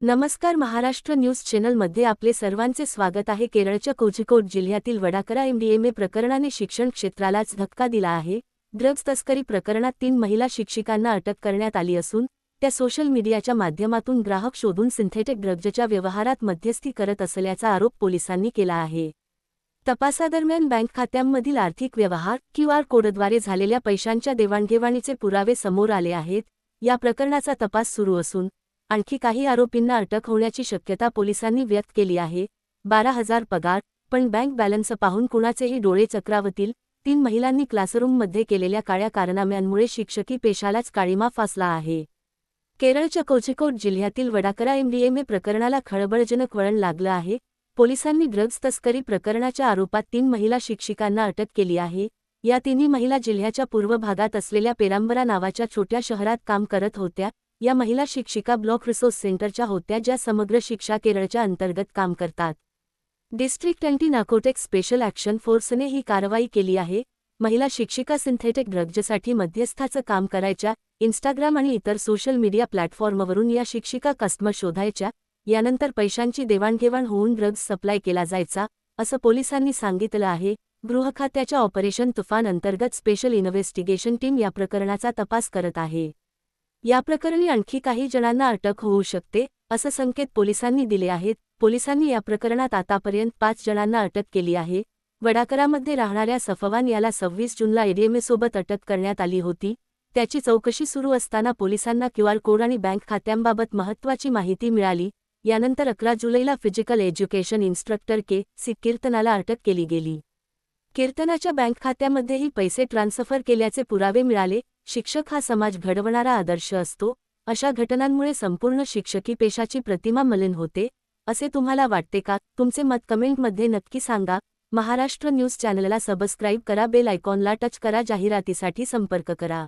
नमस्कार. महाराष्ट्र न्यूज चॅनलमध्ये आपले सर्वांचे स्वागत आहे. केरळच्या कोझिकोड जिल्ह्यातील वडाकरा एमडीएमए प्रकरणाने शिक्षण क्षेत्रालाच धक्का दिला आहे. ड्रग्ज तस्करी प्रकरणात 3 महिला शिक्षिकांना अटक करण्यात आली असून त्या सोशल मीडियाच्या माध्यमातून ग्राहक शोधून सिंथेटिक ड्रग्जच्या व्यवहारात मध्यस्थी करत असल्याचा आरोप पोलिसांनी केला आहे. तपासादरम्यान बँक खात्यांमधील आर्थिक व्यवहार QR कोडद्वारे झालेल्या पैशांच्या देवाणघेवाणीचे पुरावे समोर आले आहेत. या प्रकरणाचा तपास सुरू असून आणखी काही आरोपींना अटक होण्याची शक्यता पोलिसांनी व्यक्त केली आहे. 12,000 पगार, पण बँक बॅलन्स पाहून कुणाचेही डोळे चक्रावतील. 3 महिलांनी क्लासरूममध्ये केलेल्या काळ्या कारनाम्यांमुळे शिक्षकी पेशालाच काळिमा फासला आहे. केरळच्या कोझिकोड जिल्ह्यातील वडाकरा एमडीएमए प्रकरणाला खळबळजनक वळण लागलं आहे. पोलिसांनी ड्रग्ज तस्करी प्रकरणाच्या आरोपात 3 महिला शिक्षिकांना अटक केली आहे. या तिन्ही महिला जिल्ह्याच्या पूर्व भागात असलेल्या पेरांबरा नावाच्या छोट्या शहरात काम करत होत्या. या महिला शिक्षिका ब्लॉक रिसोर्स सेंटरच्या होत्या, ज्या समग्र शिक्षा केरळच्या अंतर्गत काम करतात. District anti narcotics special action फोर्सने ही कारवाई केली आहे. महिला शिक्षिका सिंथेटिक ड्रग्जसाठी मध्यस्थाचं काम करायच्या. इंस्टाग्राम आणि इतर सोशल मीडिया प्लॅटफॉर्मवरून या शिक्षिका कस्टमर शोधायच्या. यानंतर पैशांची देवाणघेवाण होऊन ड्रग्ज सप्लाय केला जायचा, असं पोलिसांनी सांगितलं आहे. गृह खात्याच्या ऑपरेशन तुफान अंतर्गत स्पेशल इन्व्हेस्टिगेशन टीम या प्रकरणाचा तपास करत आहे. या प्रकरणी आणखी काही जणांना अटक होऊ शकते, असं संकेत पोलिसांनी दिले आहेत. पोलिसांनी या प्रकरणात आतापर्यंत 5 जणांना अटक केली आहे. वडाकरामध्ये राहणाऱ्या सफवान याला 26 जूनला एमडीएमएसोबत अटक करण्यात आली होती. त्याची चौकशी सुरू असताना पोलिसांना QR कोड आणि बँक खात्यांबाबत महत्त्वाची माहिती मिळाली. यानंतर 11 जुलैला फिजिकल एज्युकेशन इन्स्ट्रक्टर के.सी. कीर्तनाला अटक केली गेली. कीर्तनाच्या बँक खात्यामध्येही पैसे ट्रान्सफर केल्याचे पुरावे मिळाले. शिक्षक हा समाज घडवणारा आदर्श असतो. अशा घटनांमुळे संपूर्ण शिक्षकी पेशाची प्रतिमा मलिन होते, असे तुम्हाला वाटते का? तुमचे मत कमेंटमध्ये नक्की सांगा. महाराष्ट्र न्यूज चॅनलला सबस्क्राईब करा, बेल आयकॉनला टच करा. जाहिरातीसाठी संपर्क करा.